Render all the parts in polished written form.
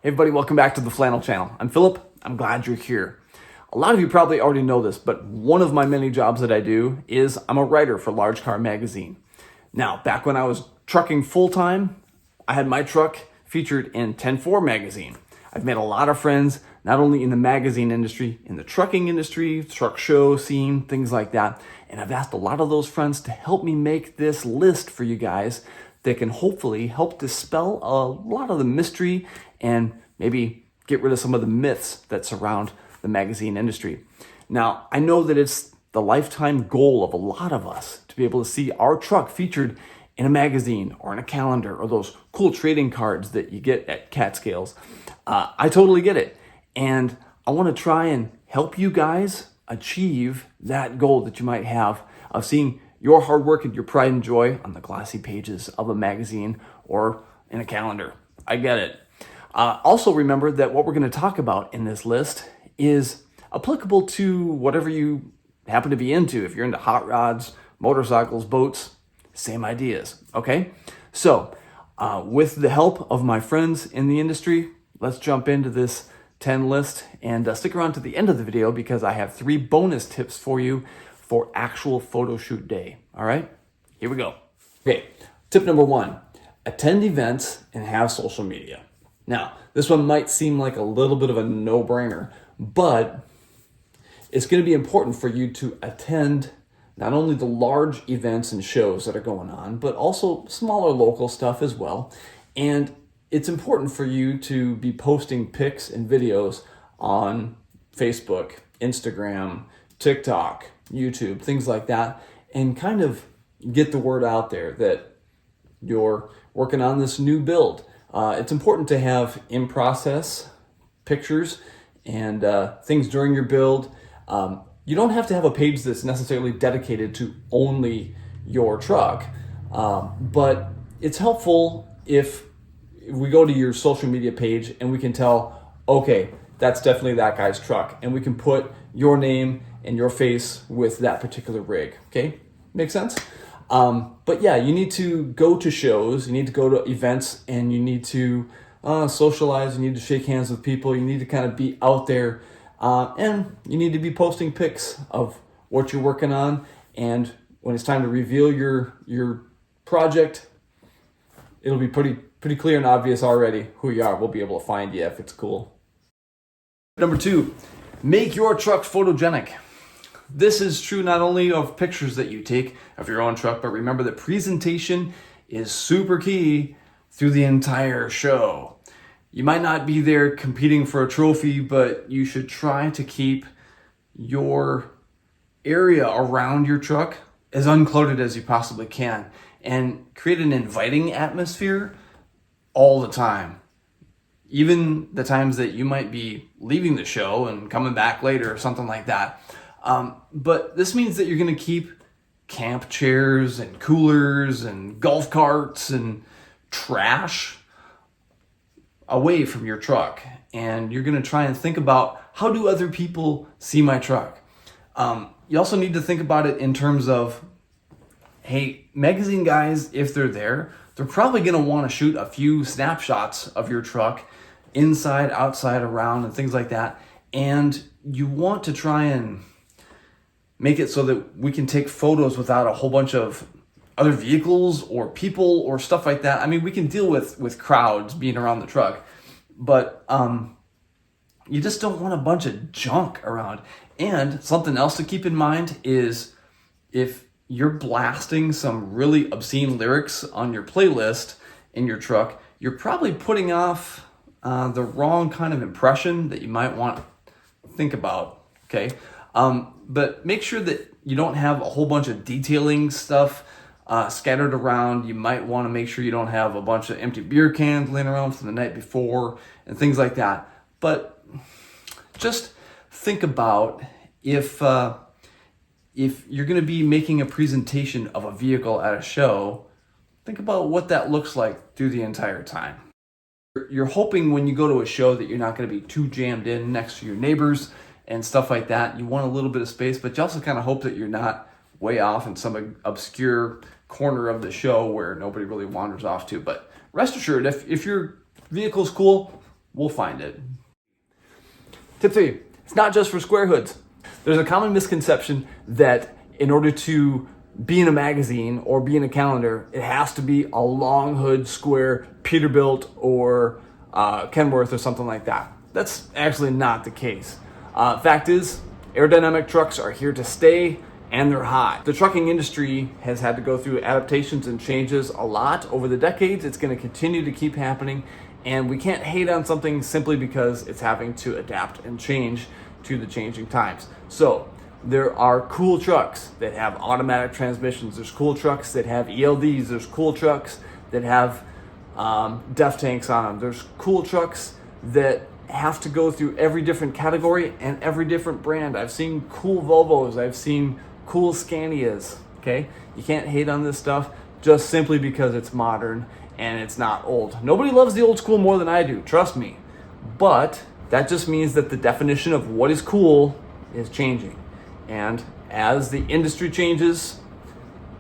Hey everybody, welcome back to the Flannel Channel. I'm Philip. I'm glad you're here. A lot of you probably already know this, but one of my many jobs that I do is I'm a writer for LargeCar Magazine. Now, back when I was trucking full-time, I had my truck featured in 10-4 magazine. I've made a lot of friends, not only in the magazine industry, in the trucking industry, truck show scene, things like that. And I've asked a lot of those friends to help me make this list for you guys that can hopefully help dispel a lot of the mystery and maybe get rid of some of the myths that surround the magazine industry. Now, I know that it's the lifetime goal of a lot of us to be able to see our truck featured in a magazine or in a calendar or those cool trading cards that you get at Catskills. I totally get it. And I want to try and help you guys achieve that goal that you might have of seeing your hard work and your pride and joy on the glossy pages of a magazine or in a calendar. I get it. Also remember that what we're going to talk about in this list is applicable to whatever you happen to be into. If you're into hot rods, motorcycles, boats, same ideas, okay? So with the help of my friends in the industry, let's jump into this 10 list and stick around to the end of the video because I have 3 bonus tips for you for actual photo shoot day. All right, here we go. Okay, tip number 1, attend events and have social media. Now, this one might seem like a little bit of a no-brainer, but it's going to be important for you to attend not only the large events and shows that are going on, but also smaller local stuff as well. And it's important for you to be posting pics and videos on Facebook, Instagram, TikTok, YouTube, things like that, and kind of get the word out there that you're working on this new build. It's important to have in-process pictures and things during your build. You don't have to have a page that's necessarily dedicated to only your truck, but it's helpful if we go to your social media page and we can tell, okay, that's definitely that guy's truck, and we can put your name and your face with that particular rig, okay? Make sense? But yeah, you need to go to shows, you need to go to events, and you need to socialize, you need to shake hands with people, you need to kind of be out there, and you need to be posting pics of what you're working on, and when it's time to reveal your project, it'll be pretty clear and obvious already who you are. We'll be able to find you if it's cool. Number 2, make your truck photogenic. This is true not only of pictures that you take of your own truck, but remember that presentation is super key through the entire show. You might not be there competing for a trophy, but you should try to keep your area around your truck as uncluttered as you possibly can and create an inviting atmosphere all the time. Even the times that you might be leaving the show and coming back later or something like that. But this means that you're going to keep camp chairs and coolers and golf carts and trash away from your truck. And you're going to try and think about, how do other people see my truck? You also need to think about it in terms of, hey, magazine guys, if they're there, they're probably going to want to shoot a few snapshots of your truck inside, outside, around, and things like that. And you want to try and make it so that we can take photos without a whole bunch of other vehicles or people or stuff like that. I mean, we can deal with crowds being around the truck, but you just don't want a bunch of junk around. And something else to keep in mind is if you're blasting some really obscene lyrics on your playlist in your truck, you're probably putting off the wrong kind of impression that you might want to think about, okay? But make sure that you don't have a whole bunch of detailing stuff scattered around. You might want to make sure you don't have a bunch of empty beer cans laying around from the night before and things like that. But just think about if you're going to be making a presentation of a vehicle at a show, think about what that looks like through the entire time. You're hoping when you go to a show that you're not going to be too jammed in next to your neighbors and stuff like that. You want a little bit of space, but you also kind of hope that you're not way off in some obscure corner of the show where nobody really wanders off to. But rest assured, if your vehicle's cool, We'll find it. Tip 3, it's not just for square hoods. There's a common misconception that in order to be in a magazine or be in a calendar, it has to be a long hood, square, Peterbilt or Kenworth or something like that. That's actually not the case. Fact is, aerodynamic trucks are here to stay and they're hot. The trucking industry has had to go through adaptations and changes a lot over the decades. It's going to continue to keep happening, and we can't hate on something simply because it's having to adapt and change to the changing times. So there are cool trucks that have automatic transmissions. There's cool trucks that have ELDs. There's cool trucks that have DEF tanks on them. There's cool trucks that have to go through every different category and every different brand. I've seen cool Volvos. I've seen cool Scanias. Okay, you can't hate on this stuff just simply because it's modern and it's not old. Nobody loves the old school more than I do, trust me. But that just means that the definition of what is cool is changing. And as the industry changes,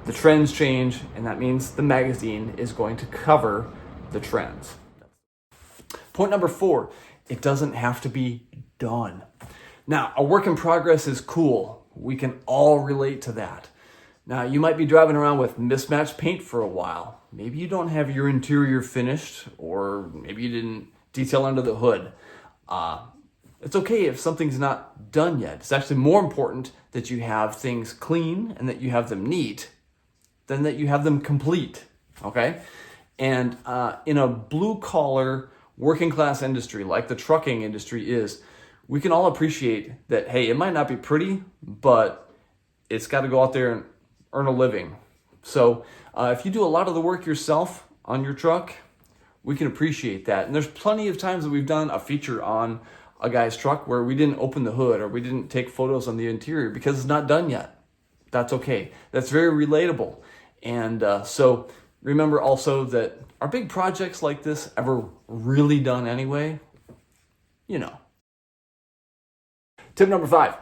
the trends change, and that means the magazine is going to cover the trends. Point number 4, it doesn't have to be done. Now, a work in progress is cool. We can all relate to that. Now, you might be driving around with mismatched paint for a while. Maybe you don't have your interior finished, or maybe you didn't detail under the hood. It's okay if something's not done yet. It's actually more important that you have things clean and that you have them neat than that you have them complete, okay? And in a blue-collar, working-class industry like the trucking industry is, we can all appreciate that, hey, it might not be pretty, but it's got to go out there and earn a living. So if you do a lot of the work yourself on your truck, we can appreciate that. And there's plenty of times that we've done a feature on a guy's truck where we didn't open the hood or we didn't take photos on the interior because it's not done yet. That's okay. That's very relatable. And so remember also that are big projects like this ever really done anyway? You know. Tip number 5,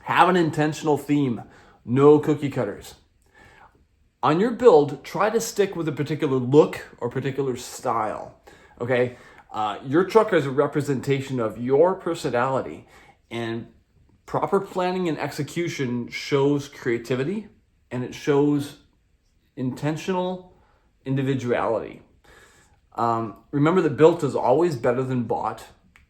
have an intentional theme. No cookie cutters. On your build, try to stick with a particular look or particular style, okay? Your truck is a representation of your personality, and proper planning and execution shows creativity and it shows intentional individuality. Remember that built is always better than bought,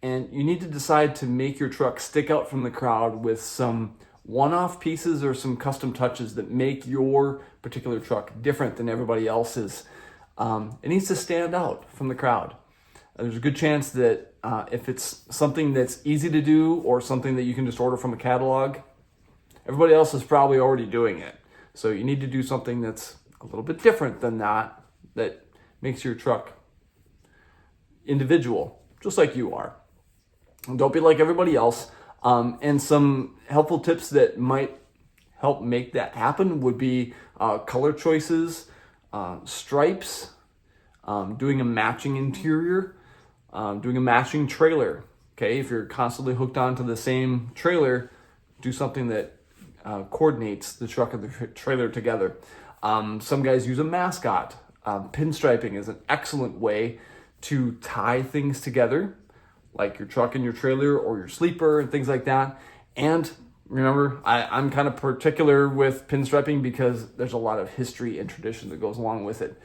and you need to decide to make your truck stick out from the crowd with some one-off pieces or some custom touches that make your particular truck different than everybody else's. It needs to stand out from the crowd. There's a good chance that if it's something that's easy to do or something that you can just order from a catalog, everybody else is probably already doing it. So you need to do something that's a little bit different than that, that makes your truck individual, just like you are. And don't be like everybody else. And some helpful tips that might help make that happen would be color choices, stripes, doing a matching interior, doing a matching trailer. Okay, if you're constantly hooked onto the same trailer, do something that coordinates the truck and the trailer together. Some guys use a mascot. Pinstriping is an excellent way to tie things together, like your truck and your trailer or your sleeper and things like that. And remember, I'm kind of particular with pinstriping because there's a lot of history and tradition that goes along with it.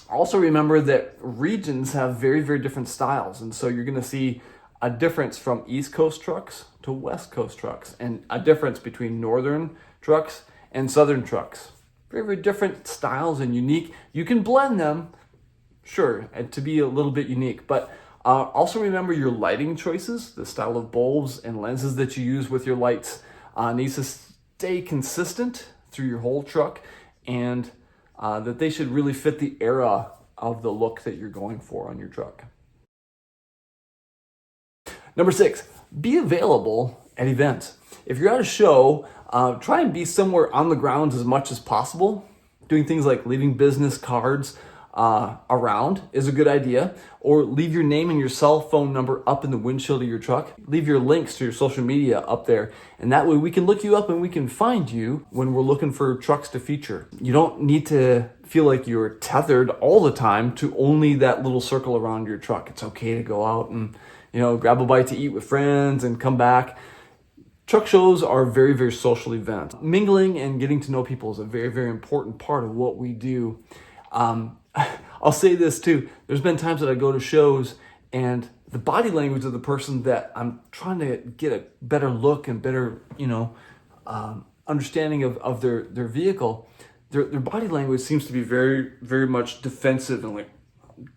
Also remember that regions have very, very different styles. And so you're going to see a difference from East Coast trucks to West Coast trucks, and a difference between Northern trucks and Southern trucks. Very, very different styles and unique. You can blend them, sure, and to be a little bit unique, but also remember your lighting choices, the style of bulbs and lenses that you use with your lights needs to stay consistent through your whole truck, and that they should really fit the era of the look that you're going for on your truck. Number 6, be available at events. If you're at a show, try and be somewhere on the grounds as much as possible, doing things like leaving business cards, around is a good idea, or leave your name and your cell phone number up in the windshield of your truck. Leave your links to your social media up there, and that way we can look you up and we can find you when we're looking for trucks to feature. You don't need to feel like you're tethered all the time to only that little circle around your truck. It's okay to go out and, grab a bite to eat with friends and come back. Truck shows are a very, very social event. Mingling and getting to know people is a very, very important part of what we do. I'll say this too. There's been times that I go to shows and the body language of the person that I'm trying to get a better look and better, understanding of their vehicle, their body language seems to be very, very much defensive and like,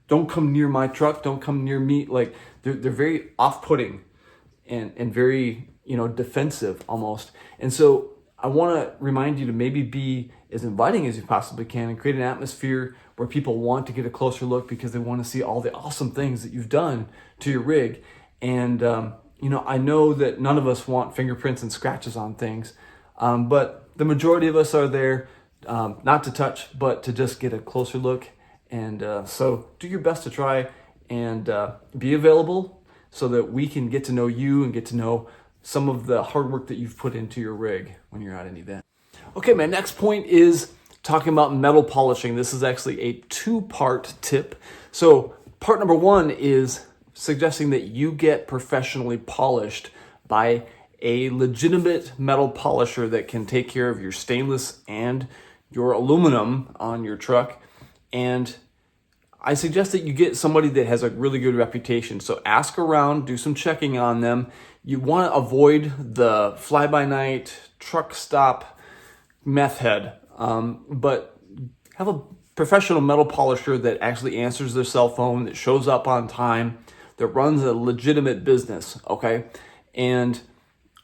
don't come near my truck, don't come near me. Like they're very off-putting and very, defensive almost. And so I want to remind you to maybe be as inviting as you possibly can and create an atmosphere where people want to get a closer look because they want to see all the awesome things that you've done to your rig. And, I know that none of us want fingerprints and scratches on things, but the majority of us are there not to touch, but to just get a closer look. And so do your best to try and be available so that we can get to know you and get to know some of the hard work that you've put into your rig when you're at an event. Okay, my next point is talking about metal polishing. This is actually a two-part tip. So part number one is suggesting that you get professionally polished by a legitimate metal polisher that can take care of your stainless and your aluminum on your truck. And I suggest that you get somebody that has a really good reputation. So ask around, do some checking on them. You want to avoid the fly-by-night truck stop meth head, but have a professional metal polisher that actually answers their cell phone, that shows up on time, that runs a legitimate business, okay? And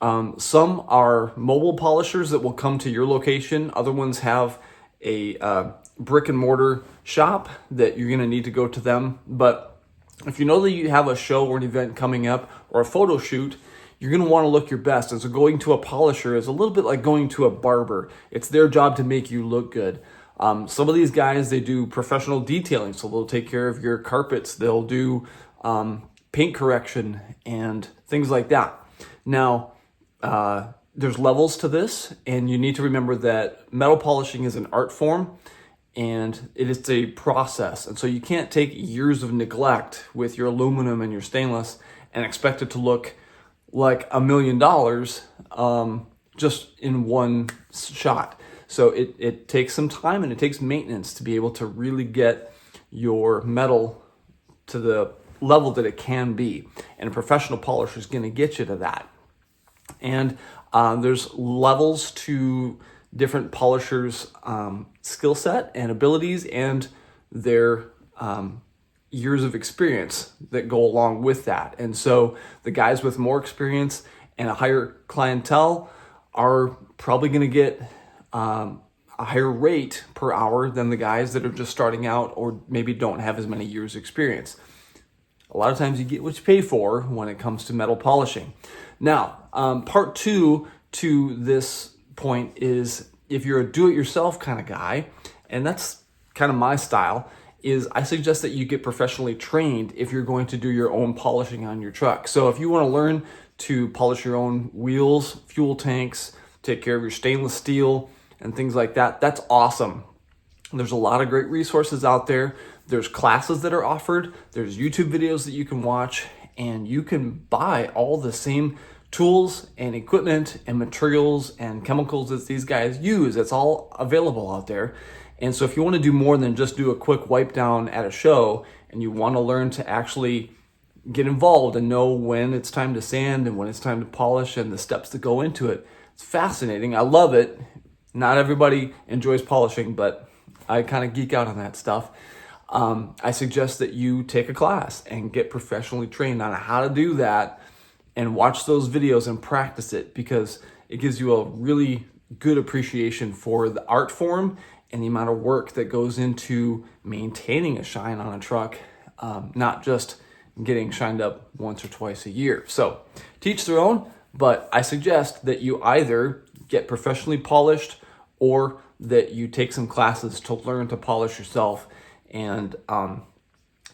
some are mobile polishers that will come to your location. Other ones have a brick and mortar shop that you're going to need to go to them. But if you know that you have a show or an event coming up or a photo shoot, you're going to want to look your best. And so going to a polisher is a little bit like going to a barber. It's their job to make you look good. Some of these guys, they do professional detailing. So they'll take care of your carpets. They'll do paint correction and things like that. Now, there's levels to this, and you need to remember that metal polishing is an art form and it is a process. And so you can't take years of neglect with your aluminum and your stainless and expect it to look like $1 million just in one shot. So it takes some time and it takes maintenance to be able to really get your metal to the level that it can be. And a professional polisher is going to get you to that. And there's levels to different polishers' skill set and abilities and their years of experience that go along with that. And so the guys with more experience and a higher clientele are probably going to get a higher rate per hour than the guys that are just starting out or maybe don't have as many years experience. A lot of times you get what you pay for when it comes to metal polishing. Now, part two to this point is if you're a do-it-yourself kind of guy, and that's kind of my style, is I suggest that you get professionally trained if you're going to do your own polishing on your truck. So if you want to learn to polish your own wheels, fuel tanks, take care of your stainless steel and things like that, that's awesome. There's a lot of great resources out there. There's classes that are offered. There's YouTube videos that you can watch, and you can buy all the same tools and equipment and materials and chemicals that these guys use. It's all available out there. And so if you want to do more than just do a quick wipe down at a show and you want to learn to actually get involved and know when it's time to sand and when it's time to polish and the steps that go into it, it's fascinating. I love it. Not everybody enjoys polishing, but I kind of geek out on that stuff. I suggest that you take a class and get professionally trained on how to do that and watch those videos and practice it, because it gives you a really good appreciation for the art form and the amount of work that goes into maintaining a shine on a truck, not just getting shined up once or twice a year. So teach their own, but I suggest that you either get professionally polished or that you take some classes to learn to polish yourself and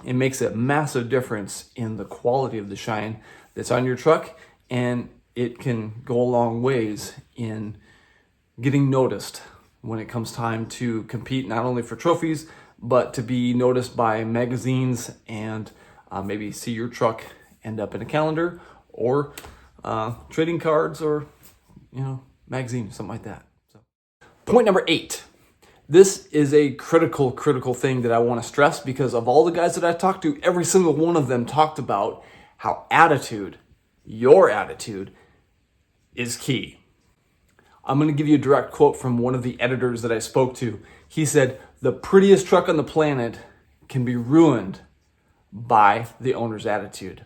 it makes a massive difference in the quality of the shine that's on your truck, and it can go a long ways in getting noticed when it comes time to compete, not only for trophies, but to be noticed by magazines and maybe see your truck end up in a calendar or trading cards or, magazine, something like that. So, point number 8. This is a critical thing that I want to stress, because of all the guys that I talked to, every single one of them talked about how your attitude is key. I'm going to give you a direct quote from one of the editors that I spoke to. He said, "The prettiest truck on the planet can be ruined by the owner's attitude."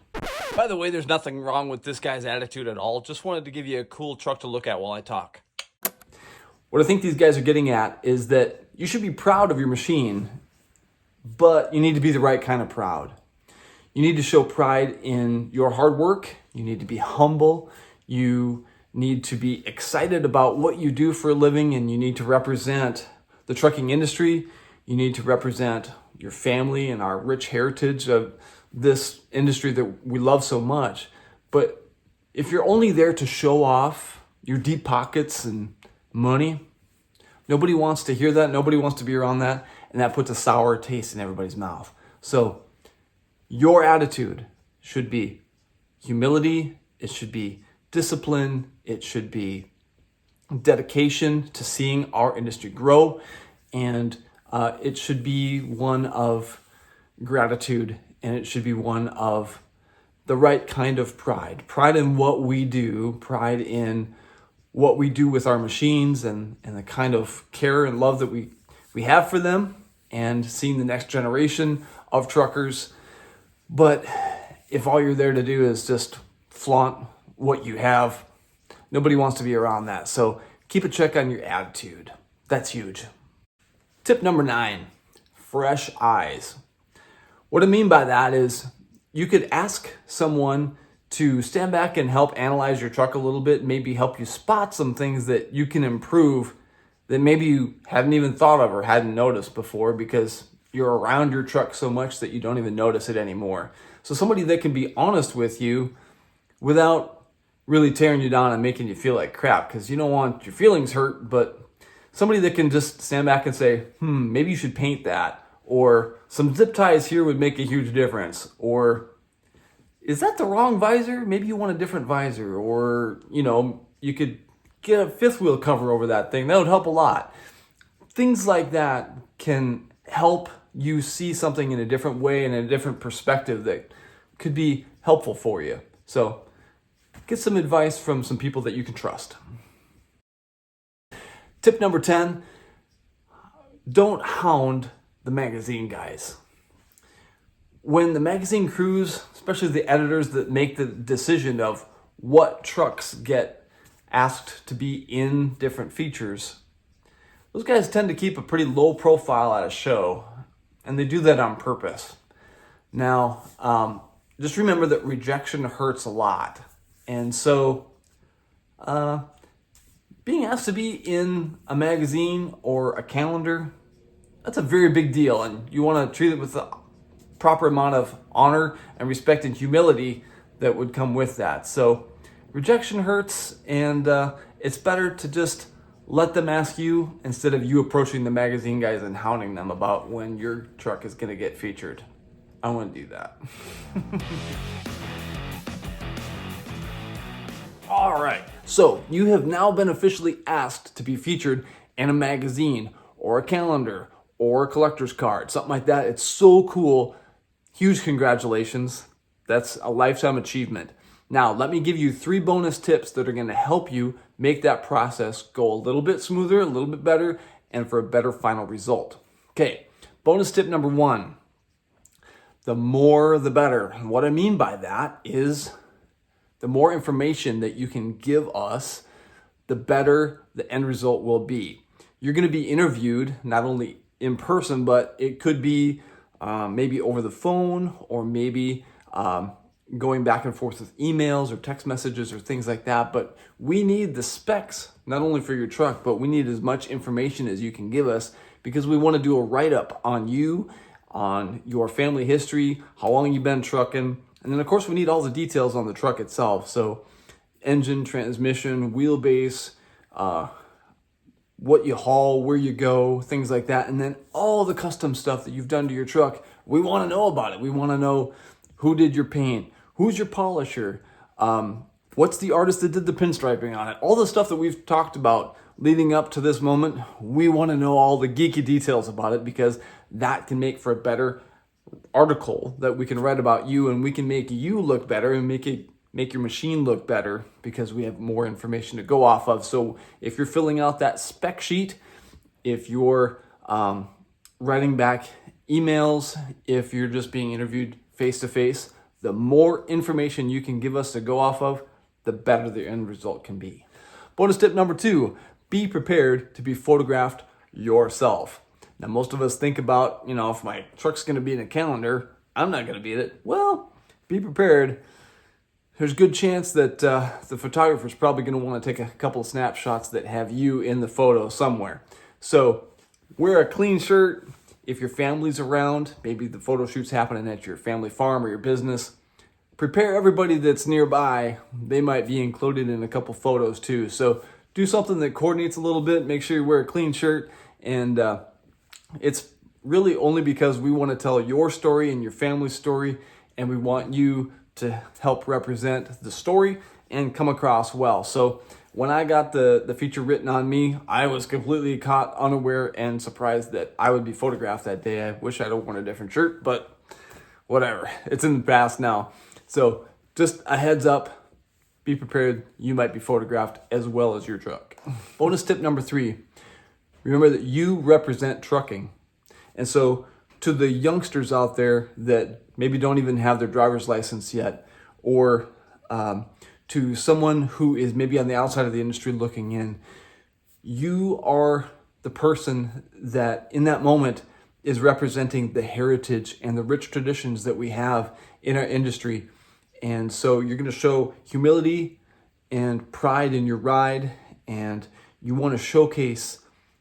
By the way, there's nothing wrong with this guy's attitude at all. Just wanted to give you a cool truck to look at while I talk. What I think these guys are getting at is that you should be proud of your machine, but you need to be the right kind of proud. You need to show pride in your hard work. You need to be humble. You need to be excited about what you do for a living, and you need to represent the trucking industry. You need to represent your family and our rich heritage of this industry that we love so much. But if you're only there to show off your deep pockets and money, nobody wants to hear that. Nobody wants to be around that. And that puts a sour taste in everybody's mouth. So your attitude should be humility. It should be discipline. It should be dedication to seeing our industry grow. And it should be one of gratitude, and it should be one of the right kind of pride. Pride in what we do, pride in what we do with our machines, and the kind of care and love that we have for them, and seeing the next generation of truckers. But if all you're there to do is just flaunt what you have, nobody wants to be around that. So keep a check on your attitude. That's huge. Tip number 9, fresh eyes. What I mean by that is you could ask someone to stand back and help analyze your truck a little bit, maybe help you spot some things that you can improve that maybe you hadn't even thought of or hadn't noticed before, because you're around your truck so much that you don't even notice it anymore. So somebody that can be honest with you without really tearing you down and making you feel like crap, because you don't want your feelings hurt, but somebody that can just stand back and say, maybe you should paint that, or some zip ties here would make a huge difference, or is that the wrong visor? Maybe you want a different visor, or, you could get a fifth wheel cover over that thing. That would help a lot. Things like that can help you see something in a different way and in a different perspective that could be helpful for you. So get some advice from some people that you can trust. Tip number 10, don't hound the magazine guys. When the magazine crews, especially the editors that make the decision of what trucks get asked to be in different features, those guys tend to keep a pretty low profile at a show, and they do that on purpose. Now, just remember that rejection hurts a lot. And so being asked to be in a magazine or a calendar, that's a very big deal, and you want to treat it with the proper amount of honor and respect and humility that would come with that. So rejection hurts, and it's better to just let them ask you instead of you approaching the magazine guys and hounding them about when your truck is going to get featured. I want to do that. All right, so you have now been officially asked to be featured in a magazine or a calendar or a collector's card, something like that. It's so cool. Huge congratulations. That's a lifetime achievement. Now, let me give you 3 bonus tips that are going to help you make that process go a little bit smoother, a little bit better, and for a better final result. Okay, bonus tip number 1, the more the better. And what I mean by that is the more information that you can give us, the better the end result will be. You're going to be interviewed not only in person, but it could be maybe over the phone, or maybe going back and forth with emails or text messages or things like that. But we need the specs, not only for your truck, but we need as much information as you can give us, because we want to do a write-up on you, on your family history, how long you've been trucking, and then of course we need all the details on the truck itself. So engine, transmission, wheelbase, what you haul, where you go, things like that. And then all the custom stuff that you've done to your truck, we want to know about it. We want to know who did your paint, who's your polisher, what's the artist that did the pinstriping on it. All the stuff that we've talked about leading up to this moment, we want to know all the geeky details about it, because that can make for a better article that we can write about you, and we can make you look better and make your machine look better because we have more information to go off of. So if you're filling out that spec sheet, if you're writing back emails, if you're just being interviewed face-to-face, the more information you can give us to go off of, the better the end result can be. Bonus tip number 2, be prepared to be photographed yourself. Now, most of us think about, if my truck's going to be in a calendar, I'm not going to be in it. Well, be prepared. There's a good chance that the photographer's probably going to want to take a couple of snapshots that have you in the photo somewhere. So wear a clean shirt. If your family's around, maybe the photo shoot's happening at your family farm or your business, prepare everybody that's nearby. They might be included in a couple photos too. So do something that coordinates a little bit. Make sure you wear a clean shirt. And it's really only because we want to tell your story and your family's story, and we want you to help represent the story and come across well. So when I got the feature written on me, I was completely caught unaware and surprised that I would be photographed that day. I wish I'd have worn a different shirt, but whatever. It's in the past now. So just a heads up, be prepared. You might be photographed as well as your truck. Bonus tip number 3, remember that you represent trucking. And so to the youngsters out there that maybe don't even have their driver's license yet, or to someone who is maybe on the outside of the industry looking in, you are the person that in that moment is representing the heritage and the rich traditions that we have in our industry. And so you're going to show humility and pride in your ride, and you want to showcase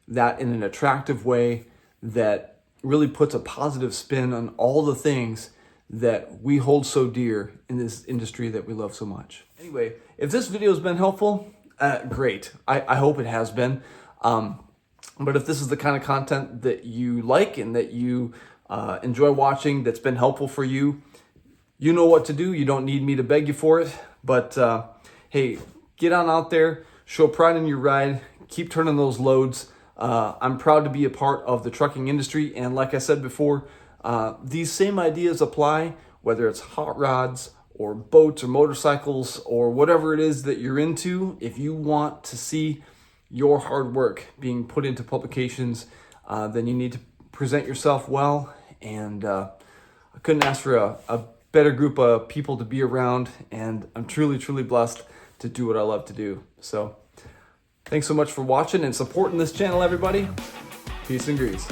that in an attractive way that really puts a positive spin on all the things that we hold so dear in this industry that we love so much. Anyway, if this video has been helpful, great. I hope it has been. But if this is the kind of content that you like and that you enjoy watching, that's been helpful for you, you know what to do. You don't need me to beg you for it. But hey, get on out there, show pride in your ride, keep turning those loads. I'm proud to be a part of the trucking industry. And like I said before, these same ideas apply, whether it's hot rods or boats or motorcycles or whatever it is that you're into. If you want to see your hard work being put into publications, then you need to present yourself well. And I couldn't ask for a better group of people to be around. And I'm truly, truly blessed to do what I love to do. So thanks so much for watching and supporting this channel, everybody. Peace and grease.